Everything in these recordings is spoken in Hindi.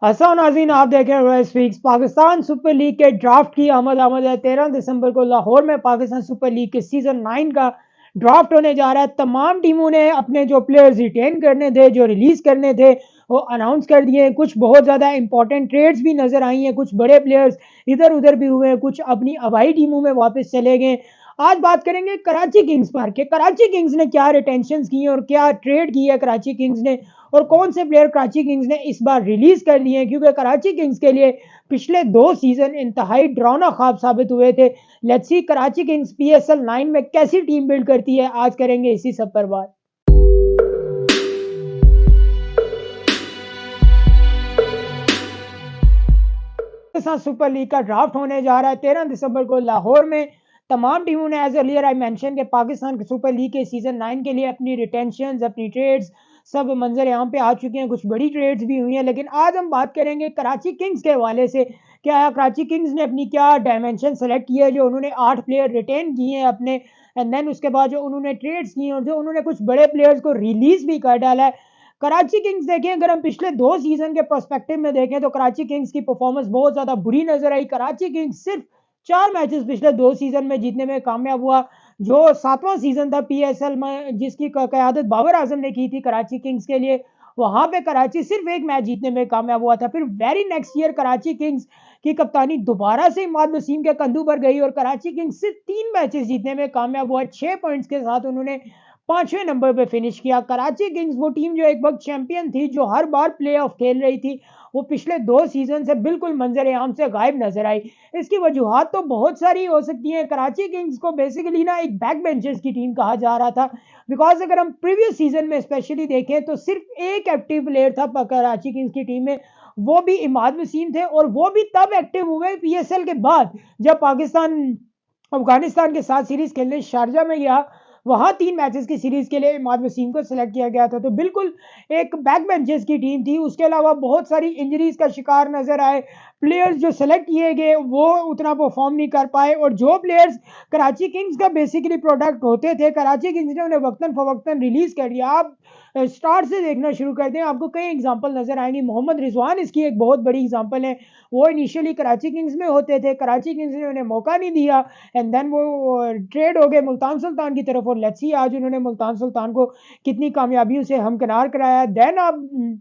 हसन नाज़रीन, आप देख रहे हैं royal speaks. Pakistan super league के ड्राफ्ट की आमद है। 13 दिसंबर को लाहौर में पाकिस्तान सुपर लीग के सीजन 9 का ड्राफ्ट होने जा रहा है। तमाम टीमों ने अपने जो प्लेयर्स रिटेन करने थे, जो रिलीज करने थे, वो अनाउंस कर दिए हैं। कुछ बहुत ज़्यादा इंपॉर्टेंट ट्रेड्स भी नजर आई हैं। कुछ बड़े प्लेयर्स इधर उधर भी हुए हैं, कुछ अपनी हवाई टीमों में वापस चले गए। आज बात करेंगे कराची किंग्स पर कि कराची किंग्स ने क्या रिटेंशन की और क्या ट्रेड की है कराची किंग्स ने, और कौन से प्लेयर कराची किंग्स ने इस बार रिलीज कर दिए हैं, क्योंकि कराची किंग्स के लिए पिछले 2 सीजन इंतहाई डरावना ख्वाब साबित हुए थे। Let's see Karachi Kings PSL 9 में कैसी टीम बिल्ड करती है, आज करेंगे इसी सब पर बात। पाकिस्तान सुपर लीग का ड्राफ्ट होने जा रहा है 13 दिसंबर को लाहौर में। तमाम टीमों ने एज अर्लियर आई मेंशन के पाकिस्तान के सुपर लीग के सीजन 9 के लिए अपनी रिटेंशन, अपनी ट्रेड्स सब मंजर यहाँ पे आ चुके हैं। कुछ बड़ी ट्रेड्स भी हुई हैं, लेकिन आज हम बात करेंगे कराची किंग्स के हवाले से। क्या कराची किंग्स ने अपनी क्या डायमेंशन सेलेक्ट की है, जो उन्होंने 8 प्लेयर रिटेन किए हैं अपने, एंड देन उसके बाद जो उन्होंने ट्रेड्स किए और जो उन्होंने कुछ बड़े प्लेयर्स को रिलीज भी कर डाला है। कराची किंग्स देखें, अगर हम पिछले 2 सीजन के प्रोस्पेक्टिव में देखें तो कराची किंग्स की परफॉर्मेंस बहुत ज्यादा बुरी नजर आई। कराची किंग्स सिर्फ 4 मैचेस पिछले 2 सीजन में जीतने में कामयाब हुआ। जो 7वां सीजन था पीएसएल में, जिसकी कयादत बाबर आजम ने की थी कराची किंग्स के लिए, वहां पे कराची सिर्फ 1 मैच जीतने में कामयाब हुआ था। फिर very next year Karachi Kings की कप्तानी दोबारा से इमाद वसीम के कंधों पर गई और कराची किंग्स सिर्फ 3 मैचेस जीतने में कामयाब हुआ। 6 पॉइंट्स के साथ उन्होंने 5वें नंबर पे फिनिश किया। कराची किंग्स वो टीम जो एक वक्त चैंपियन थी, जो हर बार प्ले ऑफ खेल रही थी, वो पिछले 2 सीजन से बिल्कुल मंजर आम से गायब नजर आई। इसकी वजूहत तो बहुत सारी हो सकती हैं। कराची किंग्स को बेसिकली ना एक बैक बेंचर्स की टीम कहा जा रहा था, बिकॉज अगर हम प्रीवियस सीजन में स्पेशली देखें तो सिर्फ एक एक्टिव प्लेयर था कराची किंग्स की टीम में, वो भी इमाद वसीम थे, और वो भी तब एक्टिव हुए पीएसएल के बाद जब पाकिस्तान अफगानिस्तान के साथ सीरीज खेलने शारजा में गया। वहां 3 मैचेस की सीरीज के लिए इमाद वसीम को सिलेक्ट किया गया था। तो बिल्कुल एक बैक बेंचेस की टीम थी। उसके अलावा बहुत सारी इंजरीज का शिकार नजर आए। प्लेयर्स जो सेलेक्ट किए गए वो उतना परफॉर्म नहीं कर पाए, और जो प्लेयर्स कराची किंग्स का बेसिकली प्रोडक्ट होते थे, कराची किंग्स ने उन्हें वक्तन फवक्तन रिलीज कर दिया। आप स्टार्ट से देखना शुरू कर दें, आपको कई एग्जांपल नजर आएंगी। मोहम्मद रिजवान इसकी एक बहुत बड़ी एग्जांपल है। वो इनिशियली कराची किंग्स में होते थे, कराची किंग्स ने उन्हें मौका नहीं दिया, एंड देन वो ट्रेड हो गए मुल्तान सुल्तान की तरफ, और लेट्स सी आज उन्होंने मुल्तान सुल्तान को कितनी कामयाबियों से हमकिनार कराया। देन आप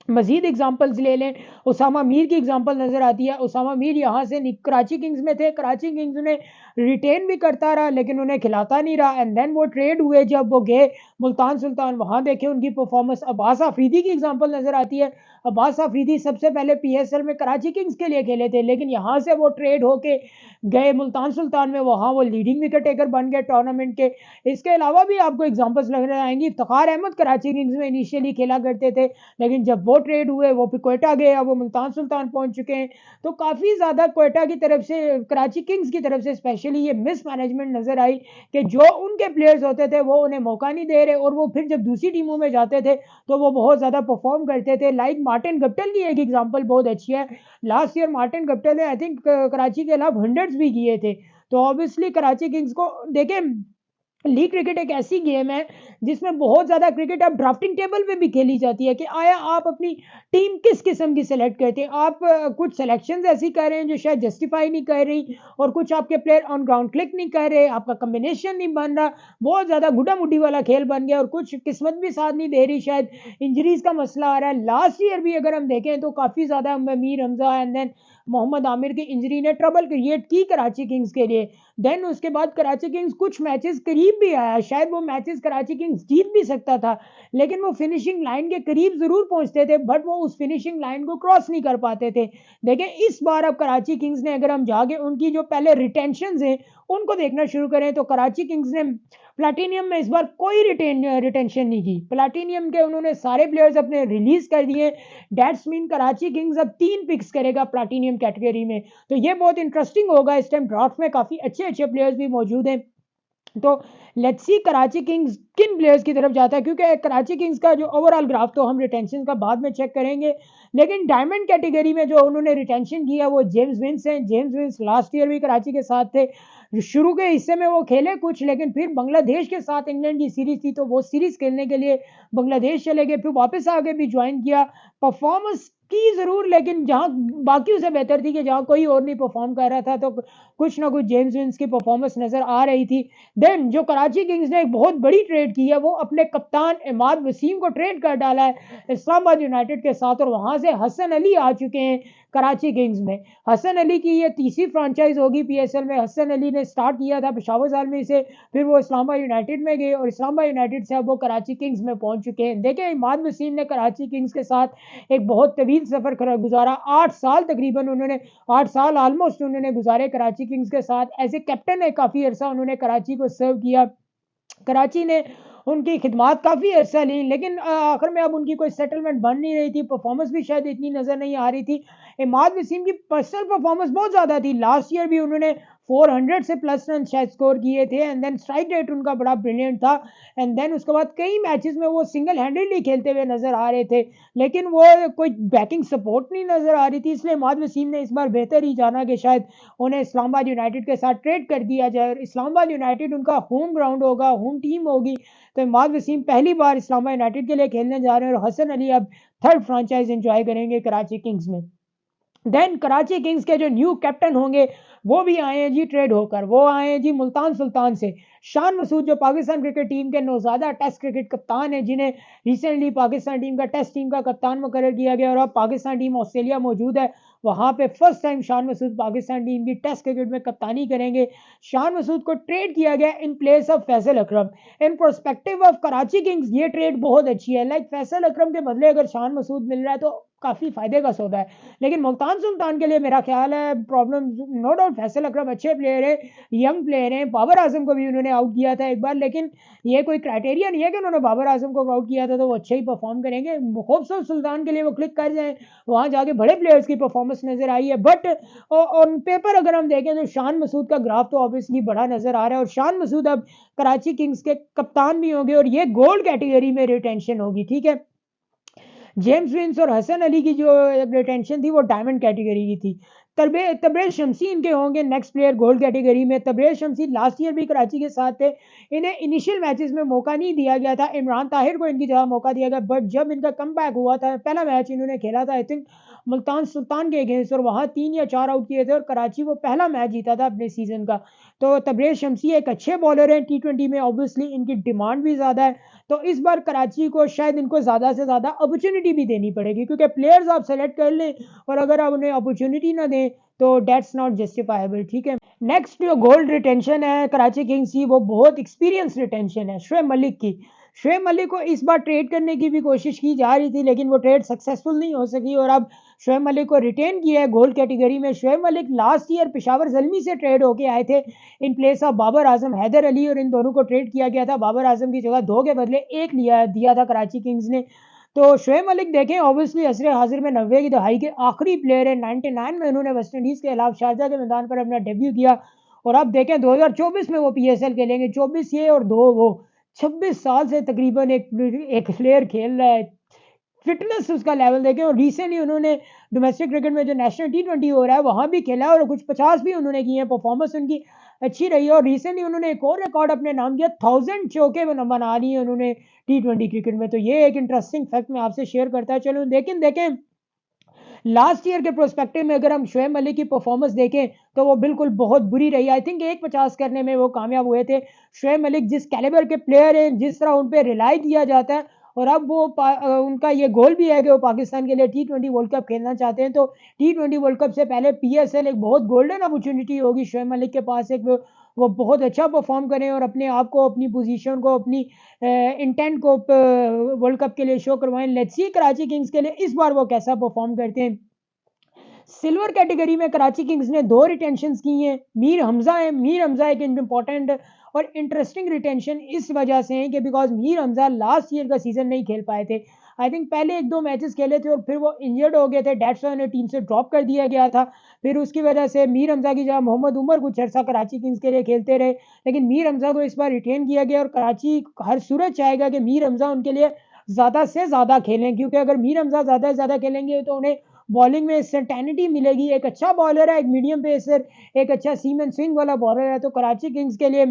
मजीद एग्जांपल्स ले लें, उसामा मीर की एग्जांपल नजर आती है। उसामा मीर यहाँ से कराची किंग्स में थे, कराची किंग्स उन्हें रिटेन भी करता रहा लेकिन उन्हें खिलाता नहीं रहा, एंड देन वो ट्रेड हुए जब वो गए मुल्तान सुल्तान, वहां देखे उनकी परफॉर्मेंस। अब्बास आफरीदी की एग्जांपल नजर आती है। अब्बास आफरीदी सबसे पहले पीएसएल में कराची किंग्स के लिए खेले थे, लेकिन यहाँ से वो ट्रेड होके गए मुल्तान सुल्तान में, वहां वो लीडिंग विकेट टेकर बन गए टूर्नामेंट के। इसके अलावा भी आपको एग्जांपल्स नजर आएंगी। इफ्तिखार अहमद कराची किंग्स में इनिशियली खेला करते थे, लेकिन जब वो ट्रेड हुए वो फिर क्वेटा गए, अब वो मुल्तान सुल्तान पहुंच चुके हैं। तो काफी ज्यादा क्वेटा की तरफ से, कराची किंग्स की तरफ से स्पेशली ये मिस मैनेजमेंट नजर आई कि जो उनके प्लेयर्स होते थे वो उन्हें मौका नहीं दे रहे, और वो फिर जब दूसरी टीमों में जाते थे तो वो बहुत ज्यादा परफॉर्म करते थे। लाइक मार्टिन गप्टिल की एक एग्जांपल बहुत अच्छी है। लास्ट ईयर मार्टिन गप्टिल ने आई थिंक कराची के खिलाफ 100 भी किए थे। तो ऑब्वियसली कराची किंग्स को देखें, लीग क्रिकेट एक ऐसी गेम है जिसमें बहुत ज्यादा क्रिकेट अब ड्राफ्टिंग टेबल पे भी खेली जाती है कि आया आप अपनी टीम किस किस्म की सेलेक्ट करते हैं। आप कुछ सिलेक्शंस ऐसी कर रहे हैं जो शायद जस्टिफाई नहीं कर रही, और कुछ आपके प्लेयर ऑन ग्राउंड क्लिक नहीं कर रहे, आपका कॉम्बिनेशन नहीं बन रहा, बहुत ज्यादा गुड्डा मुड्डी वाला खेल बन गया, और कुछ किस्मत भी साथ नहीं दे रही, शायद इंजरीज का मसला आ रहा है। लास्ट ईयर भी अगर हम देखें तो काफी ज्यादा मीर हमजा एंड देन मोहम्मद आमिर की इंजरी ने ट्रबल क्रिएट की कराची किंग्स के लिए। देन उसके बाद कराची किंग्स कुछ मैचेस करीब भी आया, शायद वो मैचेस कराची किंग्स जीत भी सकता था, लेकिन वो फिनिशिंग लाइन के करीब जरूर पहुंचते थे, बट वो उस फिनिशिंग लाइन को क्रॉस नहीं कर पाते थे। देखें इस बार अब कराची किंग्स ने, अगर हम जाके उनकी जो पहले रिटेंशन हैं उनको देखना शुरू करें, तो कराची किंग्स ने प्लाटीनियम में इस बार कोई रिटेंशन नहीं की। प्लाटीनियम के उन्होंने सारे प्लेयर्स अपने रिलीज कर दिए। दैट्स मीन कराची किंग्स अब 3 पिक्स करेगा प्लाटीनियम कैटेगरी में। तो ये बहुत इंटरेस्टिंग होगा। इस टाइम ड्राफ्ट में काफी अच्छे अच्छे प्लेयर्स भी मौजूद हैं। तो लेट्स सी कराची किंग्स किन प्लेयर्स की तरफ जाता है, क्योंकि कराची किंग्स का जो ओवरऑल ग्राफ तो हम रिटेंशन का बाद में चेक करेंगे, लेकिन डायमंड कैटेगरी में जो उन्होंने रिटेंशन किया वो जेम्स विंस हैं। जेम्स विंस लास्ट ईयर भी कराची के साथ थे। शुरू के हिस्से में वो खेले कुछ, लेकिन फिर बांग्लादेश के साथ इंग्लैंड की सीरीज थी तो वो सीरीज खेलने के लिए बांग्लादेश चले गए, फिर वापस आगे भी ज्वाइन किया। परफॉर्मेंस की ज़रूर, लेकिन जहाँ बाकियों से बेहतर थी कि जहाँ कोई और नहीं परफॉर्म कर रहा था, तो कुछ ना कुछ जेम्स विंस की परफॉर्मेंस नज़र आ रही थी। देन जो कराची किंग्स ने एक बहुत बड़ी ट्रेड की है, वो अपने कप्तान इमाद वसीम को ट्रेड कर डाला है इस्लामाबाद यूनाइटेड के साथ, और वहाँ से हसन अली आ चुके हैं कराची किंग्स में। हसन अली की ये तीसरी फ्रेंचाइज होगी पीएसएल में। हसन अली ने स्टार्ट किया था पेशावर ज़ालमी से, फिर वो इस्लामाबाद यूनाइटेड में गए, और इस्लामाबाद यूनाइटेड से अब वो कराची किंग्स में पहुंच चुके हैं। देखें, इमाद वसीम ने कराची किंग्स के साथ एक बहुत तवील सफर गुजारा, 8 साल तकरीबन उन्होंने, 8 साल ऑलमोस्ट उन्होंने गुजारे कराची किंग्स के साथ। एज ए कैप्टन है काफ़ी अरसा उन्होंने कराची को सर्व किया। कराची ने उनकी खिदमात काफ़ी अर्सा ली, लेकिन आखिर में अब उनकी कोई सेटलमेंट बन नहीं रही थी, परफॉर्मेंस भी शायद इतनी नज़र नहीं आ रही थी। इमाद वसीम की पर्सनल परफॉर्मेंस बहुत ज़्यादा थी, लास्ट ईयर भी उन्होंने 400 से प्लस रन शायद स्कोर किए थे, एंड देन स्ट्राइक रेट उनका बड़ा ब्रिलियंट था, एंड देन उसके बाद कई मैचेस में वो सिंगल हैंडेडली खेलते हुए नज़र आ रहे थे, लेकिन वो कोई बैकिंग सपोर्ट नहीं नज़र आ रही थी। इसलिए इमाद वसीम ने इस बार बेहतर ही जाना कि शायद उन्हें इस्लामाबाद यूनाइटेड के साथ ट्रेड कर दिया जाए, और इस्लामाबाद यूनाइटेड उनका होम ग्राउंड होगा, होम टीम होगी, तो इमाद वसीम पहली बार इस्लामाबाद यूनाइटेड के लिए खेलने जा रहे हैं, और हसन अली अब थर्ड फ्रेंचाइज एंजॉय करेंगे कराची किंग्स में। देन कराची किंग्स के जो न्यू कैप्टन होंगे, वो भी आए हैं जी ट्रेड होकर। वो आए हैं जी मुल्तान सुल्तान से। शान मसूद, जो पाकिस्तान क्रिकेट टीम के नौज़ादा टेस्ट क्रिकेट कप्तान हैं, जिन्हें रिसेंटली पाकिस्तान टीम का टेस्ट टीम का कप्तान मुकर्रर किया गया, और अब पाकिस्तान टीम ऑस्ट्रेलिया मौजूद है, वहाँ पे first time Shan Masood Pakistan team की टेस्ट क्रिकेट में कप्तानी करेंगे। शान मसूद को ट्रेड किया गया in place of Faisal Akram. In prospective of Karachi Kings ये ट्रेड बहुत अच्छी है। लाइक फैसल अकरम के बदले अगर शान मसूद मिल रहा है तो काफ़ी फ़ायदे का सौदा है, लेकिन मुल्तान सुल्तान के लिए मेरा ख्याल है प्रॉब्लम, नो डाउट फैसल अकरम अच्छे प्लेयर है, यंग प्लेयर हैं, बाबर आजम को भी उन्होंने आउट किया था एक बार, लेकिन ये कोई क्राइटेरिया नहीं है कि उन्होंने बाबर आजम को आउट किया था तो वो अच्छे ही परफॉर्म करेंगे। होप्स सुल्तान के लिए वो क्लिक कर जाएं, वहाँ जाके बड़े प्लेयर्स की परफॉर्मेंस नज़र आई है, बट ऑन पेपर अगर हम देखें तो शान मसूद का ग्राफ तो ऑब्वियसली बड़ा नज़र आ रहा है, और शान मसूद अब कराची किंग्स के कप्तान भी होंगे, और ये गोल्ड कैटेगरी में रिटेंशन होगी, ठीक है। जेम्स विंस और हसन अली की जो रिटेंशन थी वो डायमंड कैटेगरी की थी। तबरेज शमसी इनके होंगे नेक्स्ट प्लेयर गोल्ड कैटेगरी में। तबरेज शमसी लास्ट ईयर भी कराची के साथ थे, इन्हें इनिशियल मैचेस में मौका नहीं दिया गया था, इमरान ताहिर को इनकी जगह मौका दिया गया, बट जब इनका कम बैक हुआ था, पहला मैच इन्होंने खेला था आई थिंक मुल्तान सुल्तान के अगेंस्ट, और वहाँ 3 या 4 आउट किए थे, और कराची वो पहला मैच जीता था अपने सीजन का। तो तबरेज शमसी एक अच्छे बॉलर हैं, टी20 में ऑब्वियसली इनकी डिमांड भी ज़्यादा है, तो इस बार कराची को शायद इनको ज़्यादा से ज़्यादा अपॉर्चुनिटी भी देनी पड़ेगी, क्योंकि प्लेयर्स आप सेलेक्ट कर लें और अगर आप उन्हें अपॉर्चुनिटी ना दें तो डेट्स नॉट जस्टिफाइबल, ठीक है। नेक्स्ट जो गोल्ड रिटेंशन है कराची किंग्स की, वो बहुत एक्सपीरियंस रिटेंशन है शुएब मलिक की। शुएब मलिक को इस बार ट्रेड करने की भी कोशिश की जा रही थी, लेकिन वो ट्रेड सक्सेसफुल नहीं हो सकी, और अब शुएब मलिक को रिटेन किया है गोल्ड कैटेगरी में। शुएब मलिक लास्ट ईयर पेशावर ज़ल्मी से ट्रेड होके आए थे in place of Babar Azam, Haider Ali, और इन दोनों को ट्रेड किया गया था। बाबर आजम की जगह 2 के बदले 1 दिया था कराची किंग्स ने। तो शुएब मलिक देखें ऑब्वियसली असरे हाजिर में 90 की दहाई के आखिरी प्लेयर है। 99 में उन्होंने वेस्ट इंडीज़ के खिलाफ शारजा के मैदान पर अपना डेब्यू किया, और अब देखें 2024 में वो पीएसएल खेलेंगे, 24 ये और 2 वो, 26 साल से तकरीबन एक प्लेयर खेल रहा है। फिटनेस उसका लेवल देखें, और रिसेंटली उन्होंने डोमेस्टिक क्रिकेट में जो नेशनल टी20 हो रहा है वहाँ भी खेला, और कुछ 50 भी उन्होंने किए हैं, परफॉर्मेंस उनकी अच्छी रही है, और रिसेंटली उन्होंने एक और रिकॉर्ड अपने नाम किया, 1000 चौके बना लिए उन्होंने टी20 क्रिकेट में। तो ये एक इंटरेस्टिंग फैक्ट मैं आपसे शेयर करता चलूँ। लेकिन देखें लास्ट ईयर के प्रोस्पेक्टिव में अगर हम शुएब मलिक की परफॉर्मेंस देखें तो वो बिल्कुल बहुत बुरी रही। आई थिंक 150 करने में वो कामयाब हुए थे। शुएब मलिक जिस कैलिबर के प्लेयर हैं, जिस तरह उन पे रिलाई किया जाता है, और अब वो उनका ये गोल भी है कि वो पाकिस्तान के लिए टी20 वर्ल्ड कप खेलना चाहते हैं, तो टी20 वर्ल्ड कप से पहले पीएसएल एक बहुत गोल्डन अपॉर्चुनिटी होगी शुएब मलिक के पास। एक वो बहुत अच्छा परफॉर्म करें और अपने आप को, अपनी पोजीशन को, अपनी इंटेंट को वर्ल्ड कप के लिए शो करवाएं। लेट्स सी कराची किंग्स के लिए इस बार वो कैसा परफॉर्म करते हैं। सिल्वर कैटेगरी में कराची किंग्स ने 2 रिटेंशन की हैं। मीर हमजा है। मीर हमजा एक इंपॉर्टेंट और इंटरेस्टिंग रिटेंशन इस वजह से है कि because Mir Hamza last year का सीजन नहीं खेल पाए थे। आई थिंक पहले 1-2 मैचेस खेले थे और फिर वो इंजर्ड हो गए थे, डेट्स उन्हें टीम से ड्रॉप कर दिया गया था। फिर उसकी वजह से मीर हमजा की जगह मोहम्मद उमर कुछ अर्सा कराची किंग्स के लिए खेलते रहे, लेकिन मीर हमजा को इस बार रिटेन किया गया, और कराची हर सूरत चाहेगा कि मीर हमजा उनके लिए ज़्यादा से ज़्यादा खेलें, क्योंकि अगर मीर हमजा ज़्यादा से ज़्यादा खेलेंगे तो उन्हें बॉलिंग में सर्टेनिटी मिलेगी। एक अच्छा बॉलर है, एक मीडियम पेसर, एक अच्छा सीम एंड स्विंग वाला बॉलर है, तो कराची किंग्स के लिए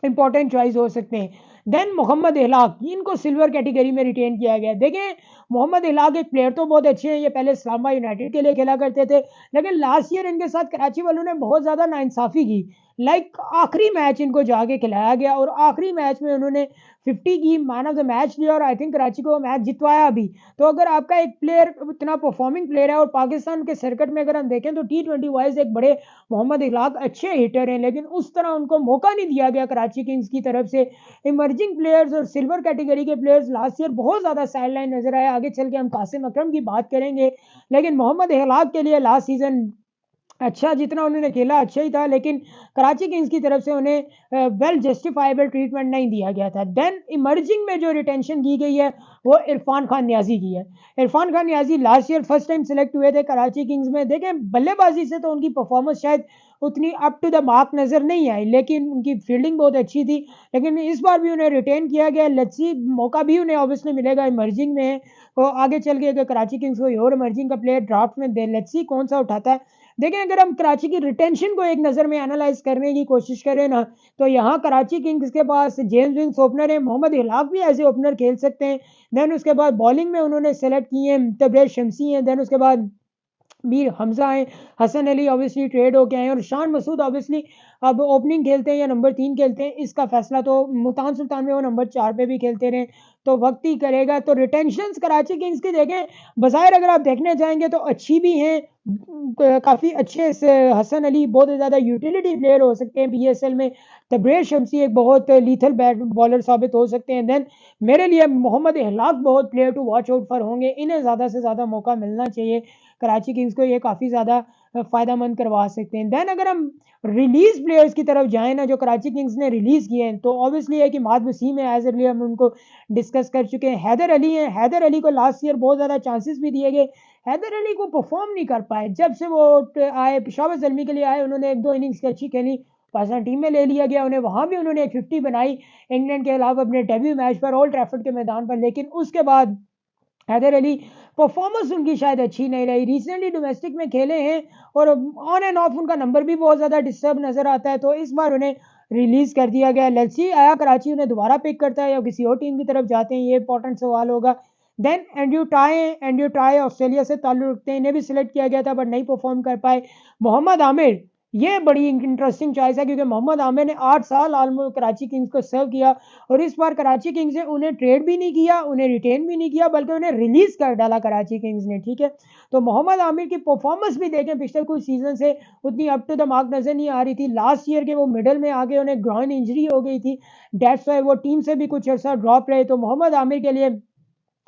इंपॉर्टेंट चॉइस हो सकते हैं। देन मोहम्मद इलाक, इनको सिल्वर कैटेगरी में रिटेन किया गया। देखें, मोहम्मद इलाक एक प्लेयर तो बहुत अच्छे हैं, ये पहले इस्लामाबाद यूनाइटेड के लिए खेला करते थे, लेकिन लास्ट ईयर इनके साथ कराची वालों ने बहुत ज़्यादा नाइंसाफ़ी की। आखिरी मैच इनको जाके खिलाया गया और आखिरी मैच में उन्होंने 50 की, मैन ऑफ द मैच लिया और आई थिंक कराची को मैच जितवाया भी। तो अगर आपका एक प्लेयर इतना परफॉर्मिंग प्लेयर है, और पाकिस्तान के सर्किट में अगर हम देखें तो T20 वाइज एक बड़े मोहम्मद इलाक अच्छे हिटर हैं, लेकिन उस तरह उनको मौका नहीं दिया गया कराची किंग्स की तरफ से। इमर्जिंग प्लेयर्स और सिल्वर कैटेगरी के प्लेयर्स लास्ट ईयर बहुत ज़्यादा साइडलाइन नजर आए। आगे चल के हम कासिम अकरम की बात करेंगे, लेकिन मोहम्मद इलाक के लिए लास्ट सीजन अच्छा, जितना उन्होंने खेला अच्छा ही था, लेकिन कराची किंग्स की तरफ से उन्हें वेल जस्टिफाइबल ट्रीटमेंट नहीं दिया गया था। देन इमर्जिंग में जो रिटेंशन की गई है वो इरफान खान न्याजी की है। Irfan Khan Niazi last year first time select हुए थे कराची किंग्स में। देखें, बल्लेबाजी से तो उनकी परफॉर्मेंस शायद उतनी अप टू द मार्क नजर नहीं आई, लेकिन उनकी फील्डिंग बहुत अच्छी थी। लेकिन इस बार भी उन्हें रिटेन किया गया। लेट्स सी, मौका भी उन्हें ऑब्वियसली मिलेगा, इमर्जिंग में है। तो आगे चल के अगर कराची किंग्स कोई और इमर्जिंग का प्लेयर ड्राफ्ट में दे, लेट्स सी कौन सा उठाता है। देखें, अगर हम कराची की रिटेंशन को एक नज़र में एनालाइज करने की कोशिश करें ना, तो यहाँ कराची किंग्स के पास जेम्स विंग्स ओपनर है, मोहम्मद इलाक भी एज ए ओपनर खेल सकते हैं। देन उसके बाद बॉलिंग में उन्होंने सेलेक्ट किए हैं तबरेज शमसी हैं। देन उसके बाद मीर हमजा हैं, हसन अली ऑब्वियसली ट्रेड होके आए हैं, और शान मसूद ऑब्वियसली अब ओपनिंग खेलते हैं या नंबर 3 खेलते हैं, इसका फैसला तो मुल्तान सुल्तान में वो नंबर 4 पे भी खेलते रहे, तो वक्त ही करेगा। तो रिटेंशंस कराची किंग्स की देखें, बज़ाहिर अगर आप देखने जाएंगे तो अच्छी भी हैं, काफ़ी अच्छे से। हसन अली बहुत ज़्यादा यूटिलिटी प्लेयर हो सकते हैं PSL में। तबरेज शमसी एक बहुत लीथल बैट बॉलर साबित हो सकते हैं। देन मेरे लिए मोहम्मद इहलाक बहुत player to watch out for होंगे, इन्हें ज़्यादा से ज़्यादा मौका मिलना चाहिए। कराची किंग्स को ये काफ़ी ज़्यादा फ़ायदेमंद करवा सकते हैं। देन अगर हम रिलीज़ प्लेयर्स की तरफ जाएँ ना, जो कराची किंग्स ने रिलीज़ किए हैं, तो ऑब्वियसली है कि माद वसीम है, एज़ अर्लियर हम उनको डिस्कस कर चुके हैं। हैदर अली हैं, हैदर अली को लास्ट ईयर बहुत ज़्यादा चांसेस भी दिए गए। हैदर अली को परफॉर्म नहीं कर पाए। जब से वो आए, पेशावर ज़ल्मी के लिए आए, उन्होंने 1-2 इनिंग्स की अच्छी खेली, पाकिस्तान टीम में ले लिया गया उन्हें, वहाँ भी उन्होंने एक 50 बनाई इंग्लैंड के खिलाफ अपने डेब्यू मैच पर, ओल्ड ट्रैफर्ड के मैदान पर। लेकिन उसके बाद हैदर अली परफॉर्मेंस उनकी शायद अच्छी नहीं रही। रिसेंटली डोमेस्टिक में खेले हैं और ऑन एंड ऑफ उनका नंबर भी बहुत ज़्यादा डिस्टर्ब नज़र आता है, तो इस बार उन्हें रिलीज़ कर दिया गया। लेट्स सी, आया कराची उन्हें दोबारा पिक करता है या किसी और टीम की तरफ जाते हैं, ये इंपॉर्टेंट सवाल होगा। देन एंड्रयू टाई ऑस्ट्रेलिया से ताल्लुक रखते हैं, इन्हें भी सिलेक्ट किया गया था बट नहीं परफॉर्म कर पाए। मोहम्मद आमिर, ये बड़ी इंटरेस्टिंग चॉइस है, क्योंकि मोहम्मद आमिर ने 8 साल ऑलमोस्ट कराची किंग्स को सर्व किया, और इस बार कराची किंग्स ने उन्हें ट्रेड भी नहीं किया, उन्हें रिटेन भी नहीं किया, बल्कि उन्हें रिलीज कर डाला कराची किंग्स ने। ठीक है, तो मोहम्मद आमिर की परफॉर्मेंस भी देखें, पिछले कुछ सीजन से उतनी अप टू द मार्क नजर नहीं आ रही थी। लास्ट ईयर के वो मिडल में आगे उन्हें ग्राउंड इंजरी हो गई थी, दैट्स व्हाई वो टीम से भी कुछ अर्सा ड्रॉप रहे। तो मोहम्मद आमिर के लिए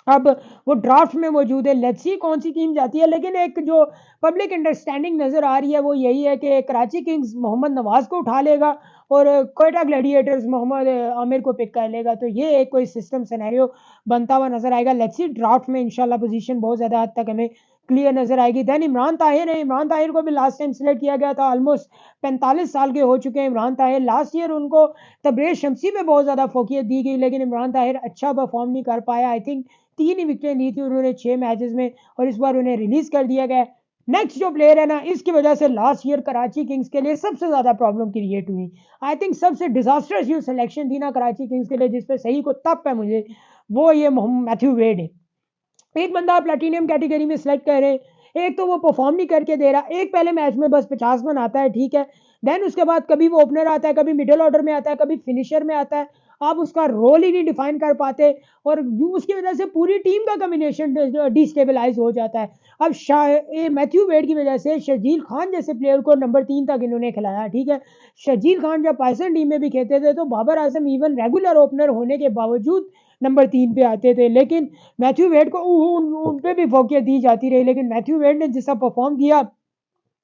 अब वो ड्राफ्ट में मौजूद है। लेट्स सी कौन सी टीम जाती है, लेकिन एक जो पब्लिक अंडरस्टैंडिंग नज़र आ रही है वो यही है कि कराची किंग्स मोहम्मद नवाज को उठा लेगा और कोयटा ग्लैडिएटर्स मोहम्मद आमिर को पिक कर लेगा। तो ये एक कोई सिस्टम सिनेरियो बनता हुआ नजर आएगा। लेट्स सी, ड्राफ्ट में इंशाल्लाह पोजीशन बहुत ज़्यादा हद तक हमें क्लियर नजर आएगी। देन इमरान ताहिर है, इमरान ताहिर को भी लास्ट टाइम सिलेक्ट किया गया था, ऑलमोस्ट 45 साल के हो चुके हैं इमरान ताहिर। लास्ट ईयर उनको तबरेज शमसी पे बहुत ज़्यादा फोकियत दी गई, लेकिन इमरान ताहिर अच्छा परफॉर्म नहीं कर पाया। आई थिंक 3 ही विकेटें ली थी उन्होंने 6 मैचेस में, और इस बार उन्हें रिलीज कर दिया गया। नेक्स्ट जो प्लेयर है ना, इसकी वजह से लास्ट ईयर कराची किंग्स के लिए सबसे ज्यादा प्रॉब्लम क्रिएट हुई। आई थिंक सबसे डिजास्टर्स जो सिलेक्शन थी ना कराची किंग्स के लिए, जिसपे सही को तप है मुझे, वो ये मैथ्यू वेड है। एक बंदा आप प्लेटिनियम कैटेगरी में सिलेक्ट कर रहे हैं, एक तो वो परफॉर्म नहीं करके दे रहा, एक पहले मैच में बस 50 रन आता है, ठीक है। देन उसके बाद कभी वो ओपनर आता है, कभी मिडिल ऑर्डर में आता है, कभी फिनिशर में आता है, आप उसका रोल ही नहीं डिफाइन कर पाते, और उसकी वजह से पूरी टीम का कॉम्बिनेशन डिस्टेबलाइज हो जाता है। अब मैथ्यू वेड की वजह से शर्जील खान जैसे प्लेयर को नंबर 3 तक इन्होंने खिलाया, ठीक है। शर्जील खान जब पाकिस्तान टीम में भी खेलते थे तो Babar Azam even regular opener होने के बावजूद नंबर 3 पे आते थे, लेकिन मैथ्यू वेड को उन पे भी फोकियत दी जाती रही। लेकिन मैथ्यू वेड ने जैसा परफॉर्म किया,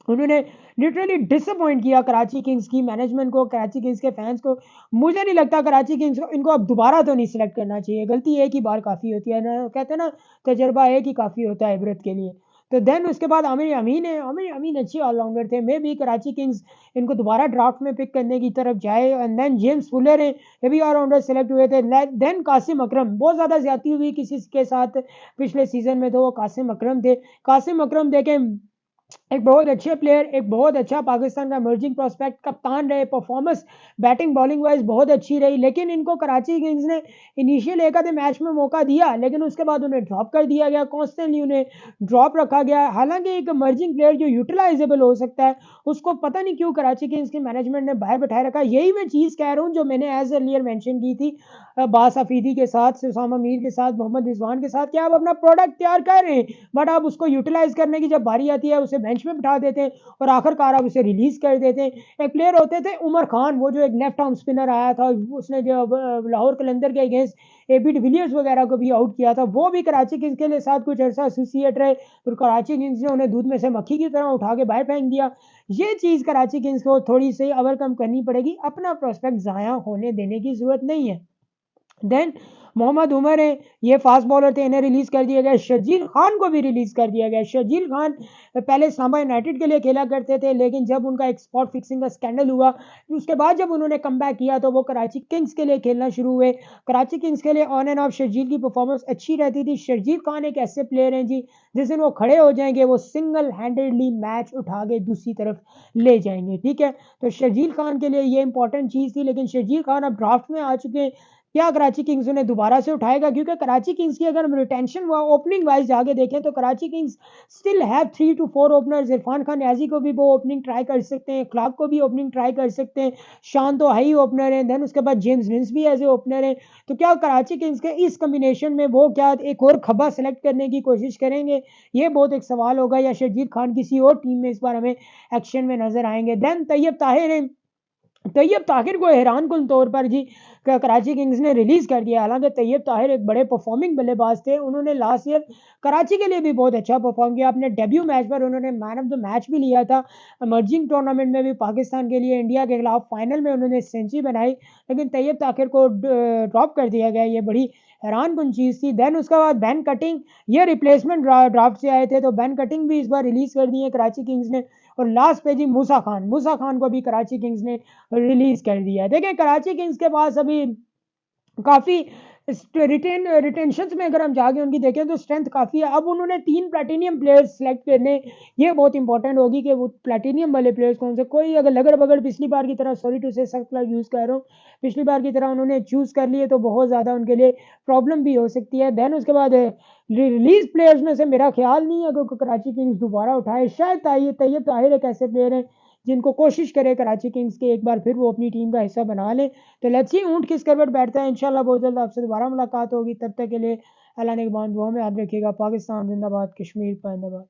उन्होंने लिटरली डिसअपॉइंट किया कराची किंग्स की मैनेजमेंट को, कराची किंग्स के फैंस को। मुझे नहीं लगता कराची किंग्स को, इनको अब दोबारा तो नहीं सिलेक्ट करना चाहिए, गलती एक ही बार काफ़ी होती है ना, कहते हैं ना तजर्बा एक ही काफ़ी होता है इबरत के लिए। तो देन उसके बाद आमिर अमीन है, आमिर अमीन अच्छे ऑलराउंडर थे, मे भी कराची किंग्स इनको दोबारा ड्राफ्ट में पिक करने की तरफ जाए। एंड देन जेम्स फुलर है, ये भी ऑलराउंडर सेलेक्ट हुए थे। देन कासिम अकरम, बहुत ज़्यादा ज्यादती हुई किसी के साथ पिछले सीजन में, तो वो कासिम अकरम थे। कासिम अकरम देखें, एक बहुत अच्छे प्लेयर, एक बहुत अच्छा पाकिस्तान का इमर्जिंग प्रॉस्पेक्ट कप्तान रहे, परफॉर्मेंस बैटिंग बॉलिंग वाइज बहुत अच्छी रही, लेकिन इनको कराची किंग्स ने इनिशियल एक आधे मैच में मौका दिया, लेकिन उसके बाद उन्हें ड्रॉप कर दिया गया, कॉन्स्टेंटली उन्हें ड्रॉप रखा गया। हालांकि एक इमर्जिंग प्लेयर जो यूटिलाइजेबल हो सकता है, उसको पता नहीं क्यों कराची किंग्स की मैनेजमेंट ने बाहर बैठाए रखा। यही मैं चीज़ कह रहा हूँ जो मैंने एज अर्लियर मैंशन की थी बास अफीदी के साथ, उसामा मीर के साथ, मोहम्मद रिजवान के साथ, कि आप अपना प्रोडक्ट तैयार कर रहे हैं, बट आप उसको यूटिलाइज करने की जब बारी आती है उसे बेंच में बिठा देते हैं और आखिरकार आप उसे रिलीज कर देते हैं। एक प्लेयर होते थे उमर खान, वो जो एक लेफ्ट आर्म स्पिनर आया था, उसने जो लाहौर कलंदर के अगेंस्ट एबी डिविलियर्स वगैरह को भी आउट किया था, वो भी कराची किंग्स के लिए साथ कुछ अर्सा एसोसिएट रहे, और कराची किंग्स ने उन्हें दूध में से मक्खी की तरह उठा के बाहर फेंक दिया। ये चीज़ कराची किंग्स को थोड़ी सी ओवरकम करनी पड़ेगी, अपना प्रोस्पेक्ट ज़ाया होने देने की ज़रूरत नहीं है। देन मोहम्मद उमर है, ये फास्ट बॉलर थे, इन्हें रिलीज कर दिया गया। शर्जील खान को भी रिलीज कर दिया गया। शर्जील खान पहले इस्लामाबाद यूनाइटेड के लिए खेला करते थे, लेकिन जब उनका एक स्पॉट फिक्सिंग का स्कैंडल हुआ, उसके बाद जब उन्होंने कम बैक किया तो वो कराची किंग्स के लिए खेलना शुरू हुए। कराची किंग्स के लिए ऑन एंड ऑफ शर्जील की परफॉर्मेंस अच्छी रहती थी। शर्जील खान एक ऐसे प्लेयर हैं जी, जिस दिन वो खड़े हो जाएंगे वो सिंगल हैंडेडली मैच उठा के दूसरी तरफ ले जाएंगे, ठीक है। तो शर्जील खान के लिए ये इंपॉर्टेंट चीज़ थी, लेकिन शर्जील खान अब ड्राफ्ट में आ चुके हैं। क्या कराची किंग्स उन्हें दोबारा से उठाएगा? क्योंकि कराची किंग्स की अगर हम रिटेंशन व ओपनिंग वाइज जाके देखें तो Karachi Kings still have 3 to 4 openers. Irfan Khan Niazi को भी वो ओपनिंग ट्राई कर सकते हैं, क्लार्क को भी ओपनिंग ट्राई कर सकते हैं, शान तो हाई ओपनर है, देन उसके बाद जेम्स विंस भी एज ए ओपनर है। तो क्या कराची किंग्स के इस कम्बिनेशन में वो क्या एक और खब्बा सेलेक्ट करने की कोशिश करेंगे? ये बहुत एक सवाल होगा, या शर्जील खान किसी और टीम में इस बार हमें एक्शन में नजर आएंगे। देन तैयब ताहिर है, तैयब ताहिर को हैरान कुन तौर पर जी कराची किंग्स ने रिलीज कर दिया। हालांकि तैयब ताहिर एक बड़े परफॉर्मिंग बल्लेबाज थे, उन्होंने लास्ट ईयर कराची के लिए भी बहुत अच्छा परफॉर्म किया। अपने डेब्यू मैच पर उन्होंने मैन ऑफ द मैच भी लिया था। इमर्जिंग टूर्नामेंट में भी पाकिस्तान के लिए इंडिया के खिलाफ फाइनल में उन्होंने सेंचुरी बनाई, लेकिन तैयब ताहिर को ड्रॉप कर दिया गया। ये बड़ी हैरान कुन चीज़ थी। देन उसके बाद बैन कटिंग, ये रिप्लेसमेंट ड्राफ्ट से आए थे, तो बैन कटिंग भी इस बार रिलीज कर दिए कराची किंग्स ने। और लास्ट पे जी मूसा खान को भी कराची किंग्स ने रिलीज कर दिया। देखिए कराची किंग्स के पास अभी काफ़ी रिटेंशन में अगर हम जाके उनकी देखें तो स्ट्रेंथ काफ़ी है। अब उन्होंने 3 प्लैटिनियम प्लेयर्स सेलेक्ट करने, ये बहुत इंपॉर्टेंट होगी कि वो प्लैटिनियम वाले प्लेयर्स कौन से। कोई अगर लगड़ बगड़ पिछली बार की तरह, सॉरी टू से सख्त लफ्ज़ यूज़ कर रहा हूँ, पिछली बार की तरह उन्होंने चूज़ कर लिए तो बहुत ज़्यादा उनके लिए प्रॉब्लम भी हो सकती है। देन उसके बाद रिलीज प्लेयर्स में से मेरा ख्याल नहीं है कि कराची किंग्स दोबारा उठाए। शायद तैयब ताहिर एक ऐसे प्लेयर हैं जिनको कोशिश करे कराची किंग्स के एक बार फिर वो अपनी टीम का हिस्सा बना लें। तो लेट्स सी ऊँट किस करवट बैठता है। इंशाल्लाह बहुत जल्द आपसे दोबारा मुलाकात होगी, तब तक के लिए अल्लाह ने दुआ में याद रखिएगा। पाकिस्तान जिंदाबाद, कश्मीर जिंदाबाद।